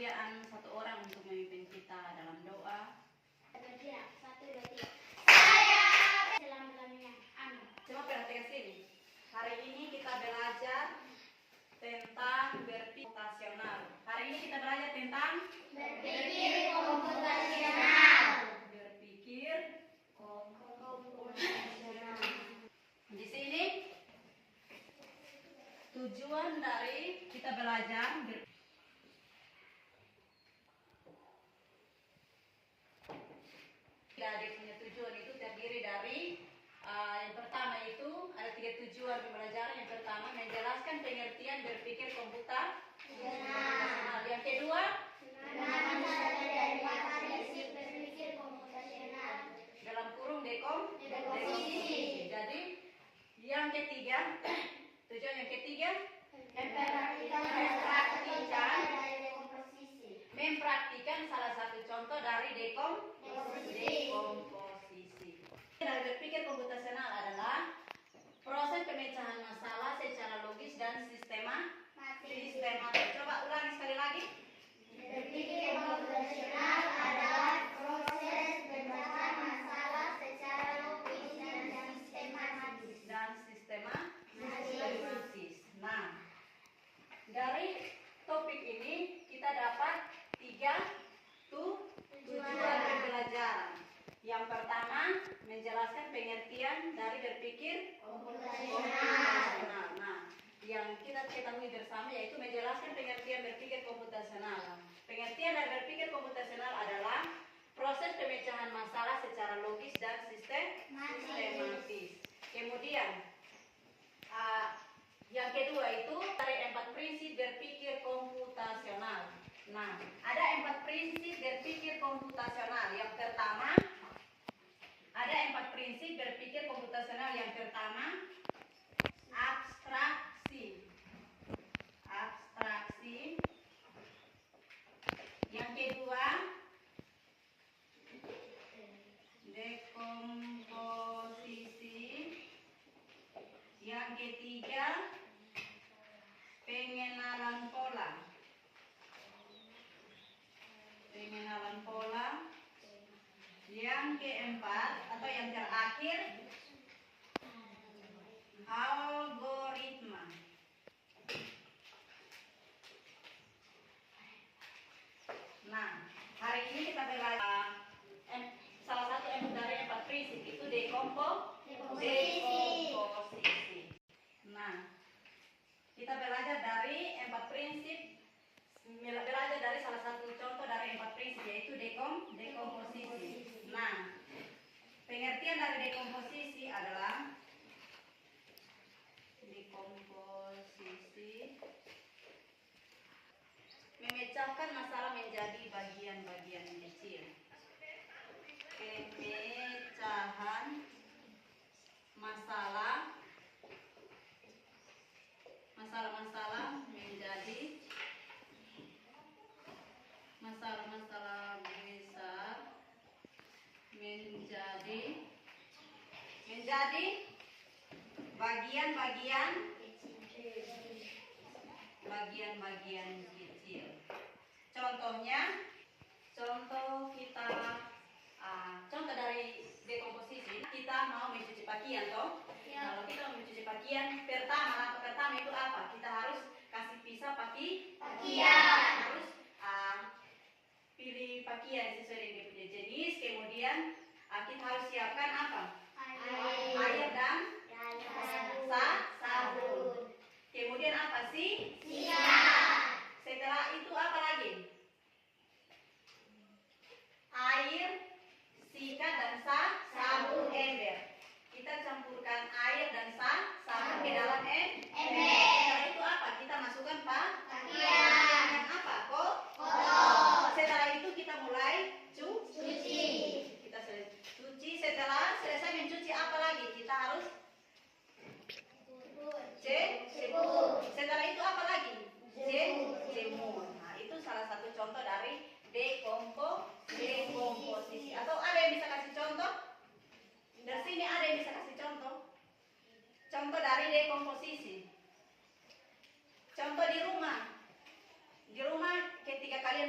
persediaan satu orang untuk memimpin kita dalam doa. Coba perhatikan sini. Hari ini kita belajar tentang berpikir komputasional. Hari ini kita belajar tentang berpikir komputasional. Berpikir komputasional. Di sini tujuan dari kita belajar dia punya tujuan itu terdiri dari yang pertama itu ada 3 tujuan pembelajaran. Yang pertama menjelaskan pengertian berpikir komputasional. Yang kedua dari prinsip berpikir komputasional. dalam kurung dekomposisi. Jadi yang ketiga tujuan yang ketiga mempraktikkan salah satu contoh dari dekomposisi. Dari berpikir komputasional adalah proses pemecahan masalah secara logis dan sistematis. Coba ulangi sekali lagi. Berpikir komputasional adalah proses pemecahan masalah secara logis dan sistematis. Nah, dari topik ini kita dapat 3 tujuan pembelajaran. Yang pertama, menjelaskan pengertian dari berpikir komputasional. Nah, yang kita ketahui bersama yaitu menjelaskan pengertian berpikir komputasional. Pengertian dari berpikir komputasional adalah proses pemecahan masalah secara logis dan sistematis. Kemudian, yang kedua itu dari 4 prinsip berpikir komputasional. Nah, ada 4 prinsip berpikir komputasional. Yang pertama, ada 4 prinsip berpikir komputasional. Yang pertama, abstraksi. Yang kedua, dekomposisi. Yang ketiga, pengenalan pola. Yang keempat atau yang terakhir, algoritma. Nah, hari ini kita belajar salah satu dari 4 prinsip itu dekomposisi. Nah, kita belajar dari 4 prinsip. Belajar dari salah satu contoh dari 4 prinsip yaitu dekomposisi. Nah, pengertian dari dekomposisi adalah memecahkan masalah menjadi bagian-bagian kecil. Pemecahan masalah menjadi masalah besar menjadi bagian-bagian kecil. Contohnya, contoh dari dekomposisi, kita mau mencuci pakaian toh. Kalau kita mau mencuci pakaian, pertama itu apa? Kita harus kasih pisah pakaian. Harus pilih pakaian sesuai dengan punya jenis. Kemudian kita harus siapkan apa? Air dan sabun. Kemudian apa sih? Setelah itu apa lagi? Air, sikat dan sabun ember. Kita campurkan air dan sabun ke dalam ember. Setelah itu apa? Kita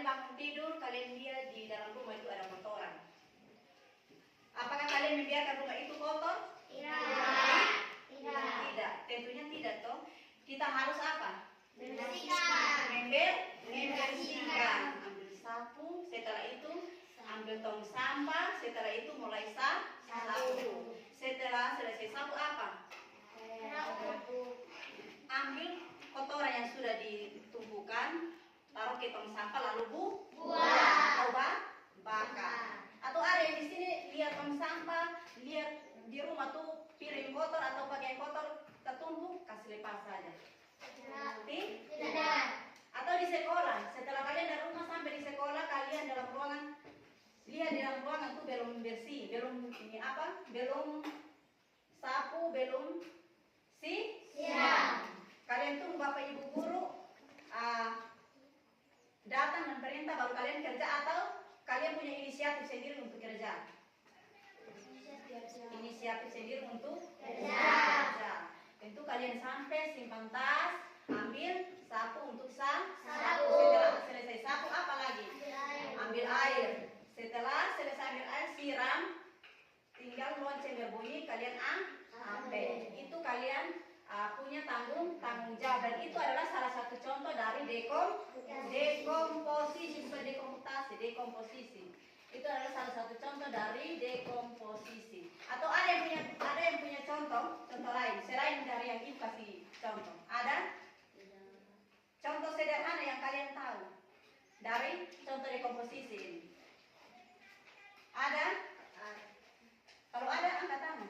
kalian bangun tidur, kalian lihat di dalam rumah itu ada kotoran. Apakah kalian membiarkan rumah itu kotor? Tidak. Tidak, tentunya tidak toh. Kita harus apa? Bersihkan. Membersihkan. Ambil sapu, setelah itu ambil tong sampah, setelah itu mulai sapu. Setelah selesai sapu apa? Ambil kotoran yang sudah ditumpukan, taruh ke tong sampah lalu buang atau bakar. Atau ada yang di sini lihat tong sampah, lihat di rumah tuh piring kotor atau pakaian kotor tertumpuk, kasih lepas saja. Tidak. Atau di sekolah, setelah kalian dari rumah sampai di sekolah, kalian dalam ruangan, lihat di dalam ruangan tuh belum bersih, belum ini apa, belum sapu, belum siap. Kalian tunggu bapak ibu guru datang dan perintah baru kalian kerja, atau kalian punya inisiatif sendiri untuk kerja? Inisiatif sendiri untuk kerja. Tentu kalian sampai simpan tas, ambil sapu untuk sapu. Setelah selesai sapu apa lagi? Ambil air. Setelah selesai ambil air, siram. Tinggal lonceng berbunyi, kalian ambil. Itu kalian punya tanggung jawab, dan itu adalah salah satu contoh dari dekomposisi, bukan dekomposisi. Itu adalah salah satu contoh dari dekomposisi. Atau ada yang punya contoh lain selain dari yang ibu kasih contoh? Ada? Contoh sederhana yang kalian tahu dari contoh dekomposisi ini? Ada? Kalau ada, angkat tangan.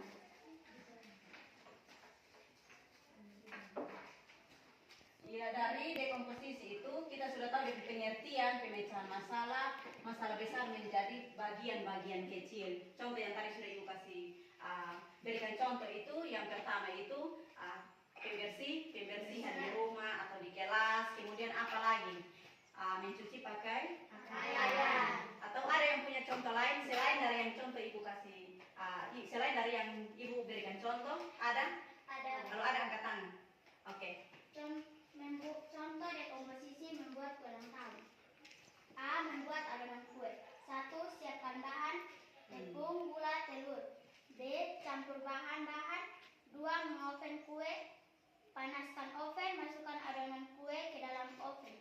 Ya, dari dekomposisi itu kita sudah tahu dari pengertian pemecahan masalah besar menjadi bagian-bagian kecil. Contoh yang tadi sudah ibu kasih berikan contoh itu, yang pertama itu pembersihan di rumah atau di kelas, kemudian apa lagi? Mencuci pakaian. Atau ada yang punya contoh lain selain dari yang contoh ibu kasih, selain dari yang ibu berikan contoh? Ada? Kalau ada angkat tangan. Oke. Contoh dekomposisi membuat kue ulang tahun. A. Membuat adonan kue. 1. Siapkan bahan tepung, gula, telur. B. Campur bahan-bahan. 2. Mengoven kue. Panaskan oven, masukkan adonan kue ke dalam oven.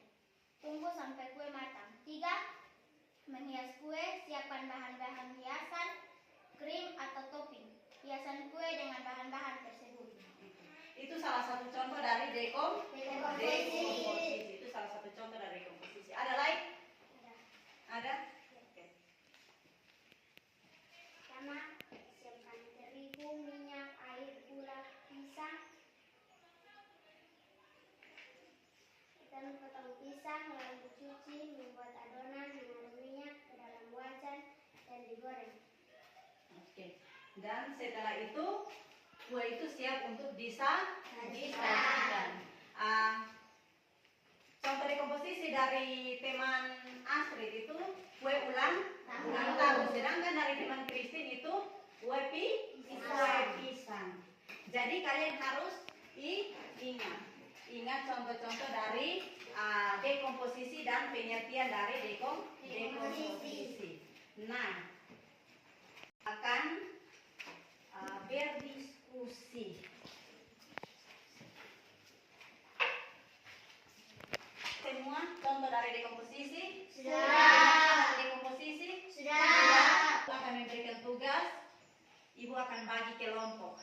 Tunggu sampai kue matang. 3. Menghias kue. Siapkan bahan-bahan hiasan, krim atau topping. Hiasan kue dengan bahan-bahan tersebut. Itu salah satu contoh dari dekomposisi. Itu salah satu contoh dari dekomposisi. Ada lain? Ada? Oke. Pertama, siapkan terigu, minyak, air, gula, pisang. Dan potong pisang, lalu dicuci, membuat adonan, menaruh minyak ke dalam wajan dan digoreng. Oke. Dan setelah itu kue itu siap untuk disajikan. Contoh dekomposisi dari teman Astrid itu kue ulang tahun. Sedangkan dari teman Christine itu kue pisang. Jadi kalian harus ingat contoh-contoh dari dekomposisi dan pengertian dari dekomposisi. Nah, akan berdiskusi. Semua contoh dari dekomposisi? Sudah. Dekomposisi? Sudah. Ibu akan memberikan tugas. Ibu akan bagi kelompok.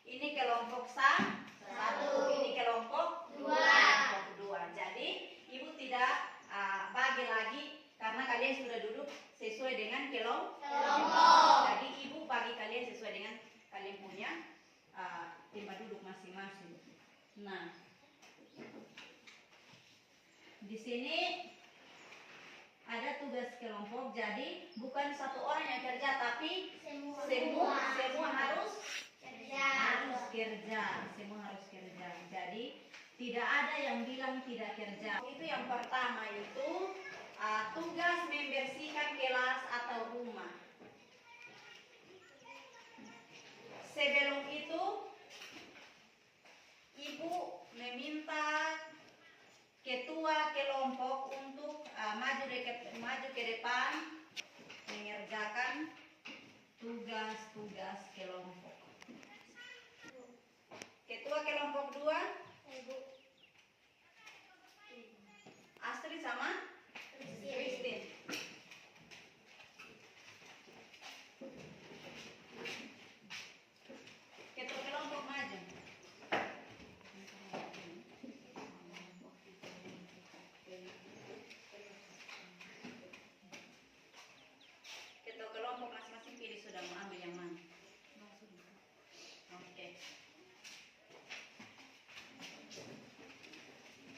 Ini kelompok 1. Ini kelompok 2. Jadi ibu tidak bagi lagi karena kalian sudah duduk sesuai dengan kelompok. Jadi ibu bagi kalian sesuai dengan kalian punya tempat duduk masing-masing. Nah, di sini ada tugas kelompok. Jadi bukan satu orang yang kerja, tapi semua harus kerja. Semua harus kerja. Jadi tidak ada yang bilang tidak kerja. Itu yang pertama itu tugas membersihkan kelas atau rumah. Sebelum itu ibu meminta ketua kelompok untuk maju ke depan mengerjakan tugas-tugas kelompok. Ketua kelompok 2 Ibu. Astrid sama Christine. Ketua kelompok maju. Ketua kelompok masing-masing pilih sudah mau ambil yang mana. Oke.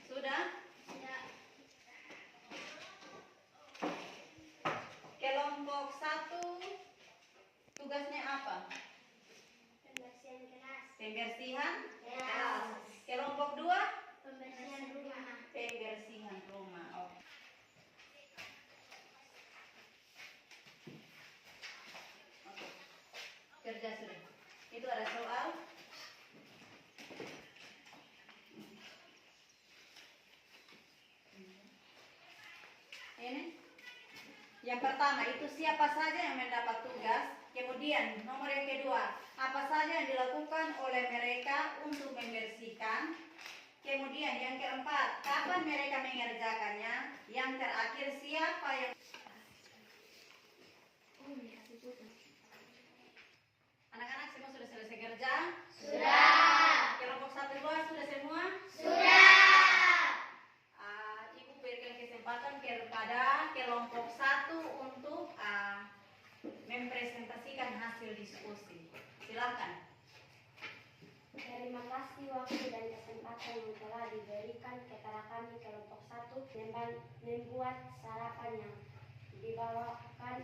Sudah? Sudah. Kelompok 1 tugasnya apa? Pembersihan kelas. Pembersihan Kelas. Kelompok 2 Pembersihan rumah. pembersihan rumah. Oke. Oke. Kerja sudah. Itu ada soal. Ini. Yang pertama itu siapa saja yang mendapat tugas. Kemudian nomor yang kedua, apa saja yang dilakukan oleh mereka untuk membersihkan. Kemudian yang keempat, kapan mereka mengerjakannya. Yang terakhir, siapa yang... Anak-anak semua sudah selesai kerja? Sudah. Kelompok 1 2 sudah semua? Sudah. Ibu berikan kesempatan kepada kelompok 1 untuk mempresentasikan hasil diskusi. Silakan. Terima kasih waktu dan kesempatan yang telah diberikan kepada kami kelompok 1 membuat sarapan yang dibawakan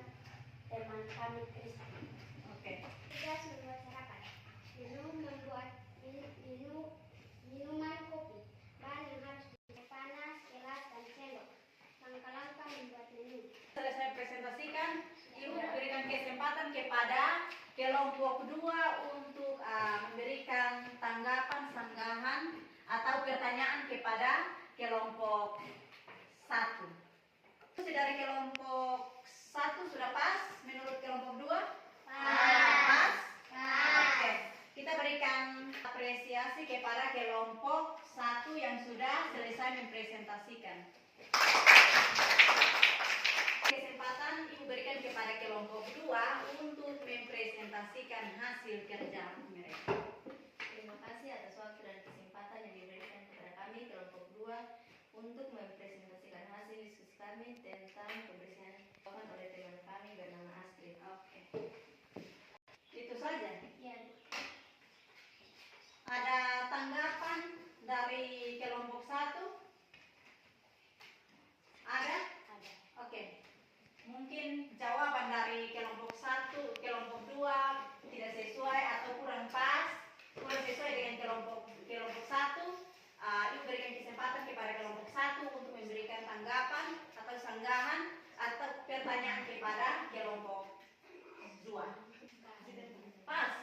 teman kami Kristi. Oke. Tugas membuat sarapan. Minuman kopi. Bahan yang harus panas, gelas, dan sendok. Langkah-langkah membuat menu. Selesai presentasikan, Ibu berikan kesempatan kepada kelompok 2 untuk memberikan tanggapan, sanggahan, atau pertanyaan kepada kelompok 1. Dari kelompok 1 sudah pas menurut kelompok 2? Pas? Oke. Kita berikan apresiasi kepada kelompok 1 yang sudah selesai mempresentasikan. Kesempatan Ibu berikan kepada kelompok 2 untuk mempresentasikan hasil kerja mereka. Terima kasih atas waktu dan kesempatan yang diberikan kepada kami kelompok 2 untuk mempresentasikan hasil diskusi kami tentang pembersihan dilakukan oleh teman kami bernama Astrid. Oke. Itu saja. Ya. Ada tanggapan dari kelompok 1? Ada? Ada. Oke. Mungkin jawaban dari kelompok 1, kelompok 2 tidak sesuai atau kurang pas, kurang sesuai dengan kelompok 1. Ibu berikan kesempatan kepada kelompok 1 untuk memberikan tanggapan atau sanggahan atau pertanyaan kepada kelompok 2. Pas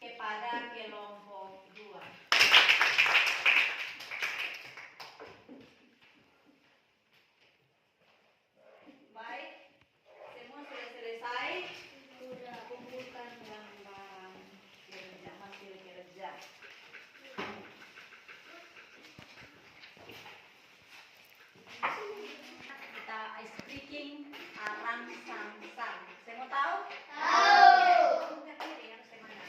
kepada kelompok 2. Baik, semua sudah selesai. Sudah kumpulkan barang-barang kerja, hasil kerja. Kita ice breaking rangsang-sang. Semua tahu? Tahu. Bukan diri, harus semangat.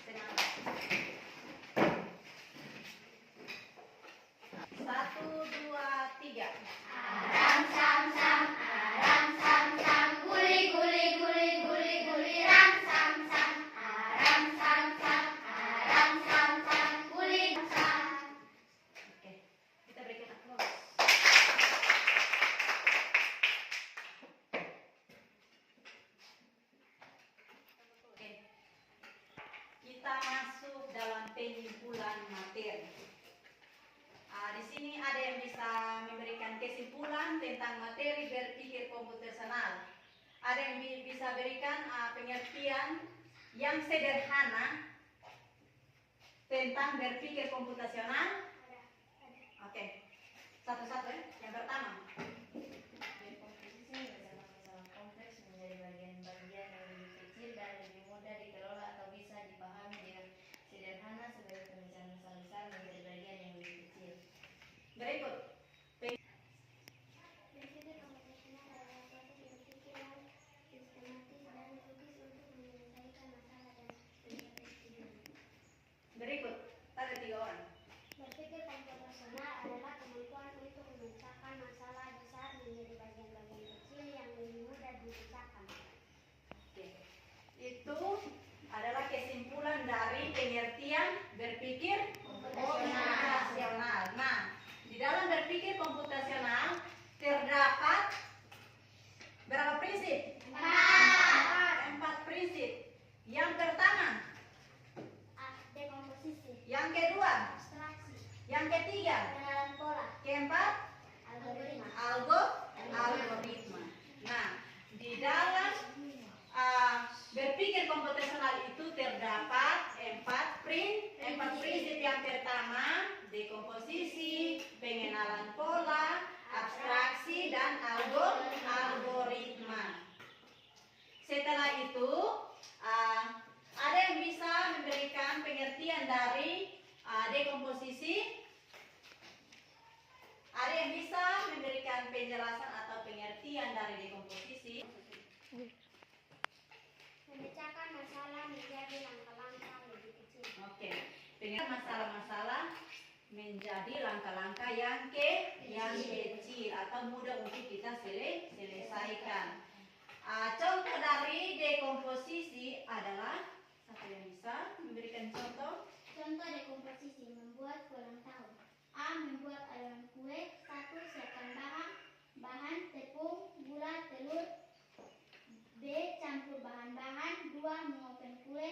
Semangat. 1, 2, 3. Aram sam sam, aram sam sam, guli guli guli guli guli ram sam sam, aram sam sam, aram sam sam, guli sam. Oke, kita berikan aplaus. Oke, kita masuk dalam penyimpulan materi. Di sini ada yang bisa memberikan kesimpulan tentang materi berpikir komputasional. Ada yang bisa berikan pengertian yang sederhana tentang berpikir komputasional. Oke. Satu-satu ya. Yang pertama. Dekomposisi bersama masalah kompleks menjadi bagian-bagian yang lebih kecil dan lebih mudah dikelola atau bisa dipahami dengan sederhana sebagai pemecahan masalah besar menjadi bagian yang lebih kecil. Berikut. Berpikir komputasional adalah proses berpikir yang sistematis dan logis untuk menyelesaikan masalah dan tujuan. Berikut. Ada 3 orang. Berpikir komputasional adalah kemampuan untuk memecahkan masalah besar menjadi bagian-bagian kecil yang lebih mudah dipecahkan. Oke. Itu adalah kesimpulan dari pengertian berpikir komputasional. Nah, di dalam berpikir komputasional terdapat berapa prinsip? 4 prinsip. Yang pertama, Dekomposisi, yang kedua, abstraksi, yang ketiga, pengenalan pola, keempat, algoritma. algoritma. Nah, di dalam berpikir komputasional itu terdapat 4 prinsip. Yang pertama, dekomposisi, pengenalan pola, abstraksi, dan algoritma. Setelah itu, ada yang bisa memberikan pengertian dari dekomposisi? Ada yang bisa memberikan penjelasan atau pengertian dari dekomposisi? Memecahkan masalah menjadi langkah-langkah lebih kecil. Oke, pengertian masalah-masalah menjadi langkah-langkah yang kecil atau mudah untuk kita selesaikan. Contoh dari dekomposisi adalah, siapa yang bisa memberikan contoh? Contoh dekomposisi, membuat kue ulang tahun. A. Membuat adonan kue. 1. Siapkan bahan tepung, gula, telur. B. Campur bahan-bahan. 2. Mengoven kue.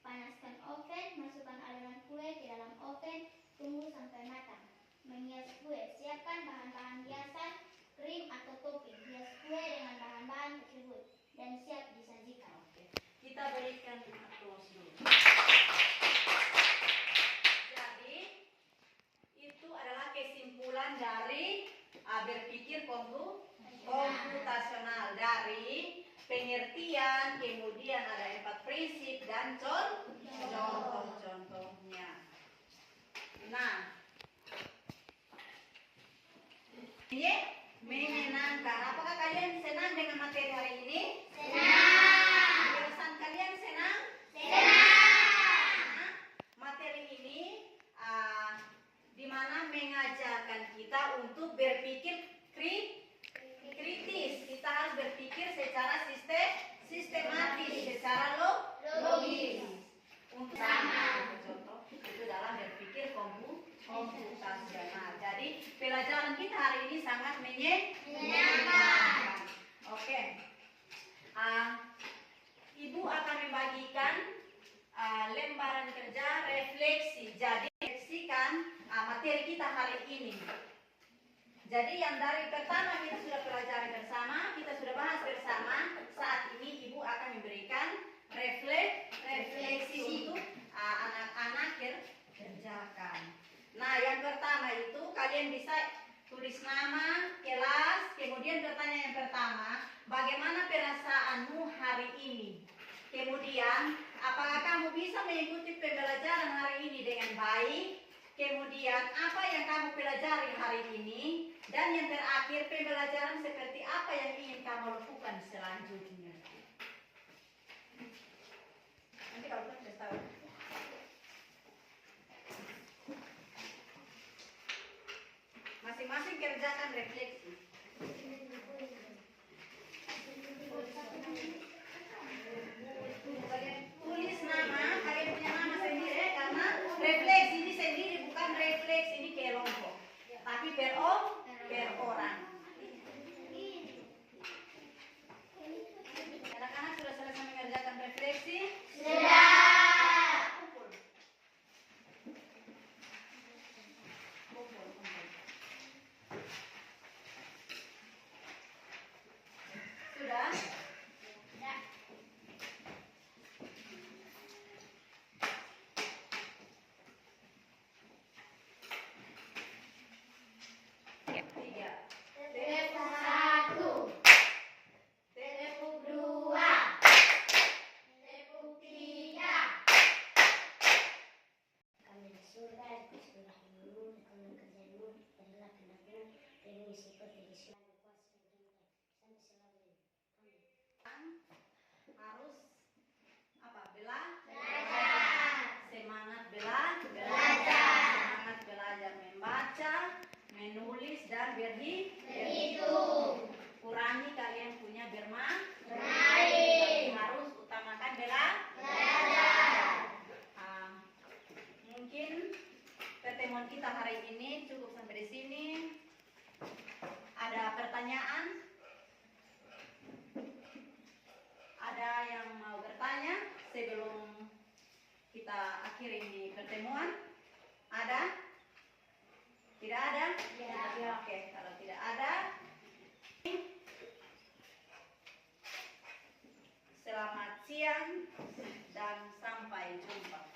Panaskan oven, masukkan adonan kue ke dalam oven, tunggu sampai matang. Menghias kue, siapkan bahan-bahan hiasan, krim atau topping. Hias kue dengan bahan-bahan tersebut dan siap disajikan. Oke, kita berikan aplaus dulu. Jadi, itu adalah kesimpulan dari berpikir komputasional dari pengertian, kemudian ada 4 prinsip dan contoh-contohnya. Nah, ini menyenangkan. Apakah kalian senang dengan materi hari ini? Senang. Penjelasan kalian senang? Senang. Materi ini di mana mengajarkan kita untuk berpikir kritis. Kita harus berpikir secara sistematis, secara logis. Untuk contoh itu dalam berpikir komputasional. Jadi pelajaran kita hari ini sangat menyenangkan. Oke. Ibu akan membagikan lembaran kerja refleksi. Jadi refleksikan materi kita hari ini. Jadi yang dari pertama kita sudah pelajari bersama, kita sudah bahas bersama. Saat ini ibu akan memberikan refleksi untuk anak-anak kerjakan. Nah, yang pertama itu kalian bisa tulis nama, kelas, kemudian pertanyaan yang pertama, bagaimana perasaanmu hari ini? Kemudian, apakah kamu bisa mengikuti pembelajaran hari ini dengan baik? Kemudian, apa yang kamu pelajari hari ini? Dan yang terakhir, pembelajaran seperti apa yang ingin kamu lakukan selanjutnya? Nanti kalau kita tahu. Masing-masing kerjakan refleksi. Kalian tulis nama, kalian punya nama sendiri karena refleksi ini sendiri bukan refleksi ini kelompok, tapi per orang. Anak-anak sudah selesai mengerjakan refleksi? Sudah. Kumpul. Harus apa? Belajar. Belajar. Semangat belajar. Belajar. Semangat belajar membaca, menulis dan Berhitung. Kurangi kalian punya bermain. Bermain. Tapi harus utamakan Belajar. Mungkin pertemuan kita hari ini cukup sampai di sini. Ada pertanyaan? Ada yang mau bertanya sebelum kita akhiri ini pertemuan? Ada? Tidak ada? Tidak. Oke, kalau tidak ada, selamat siang dan sampai jumpa.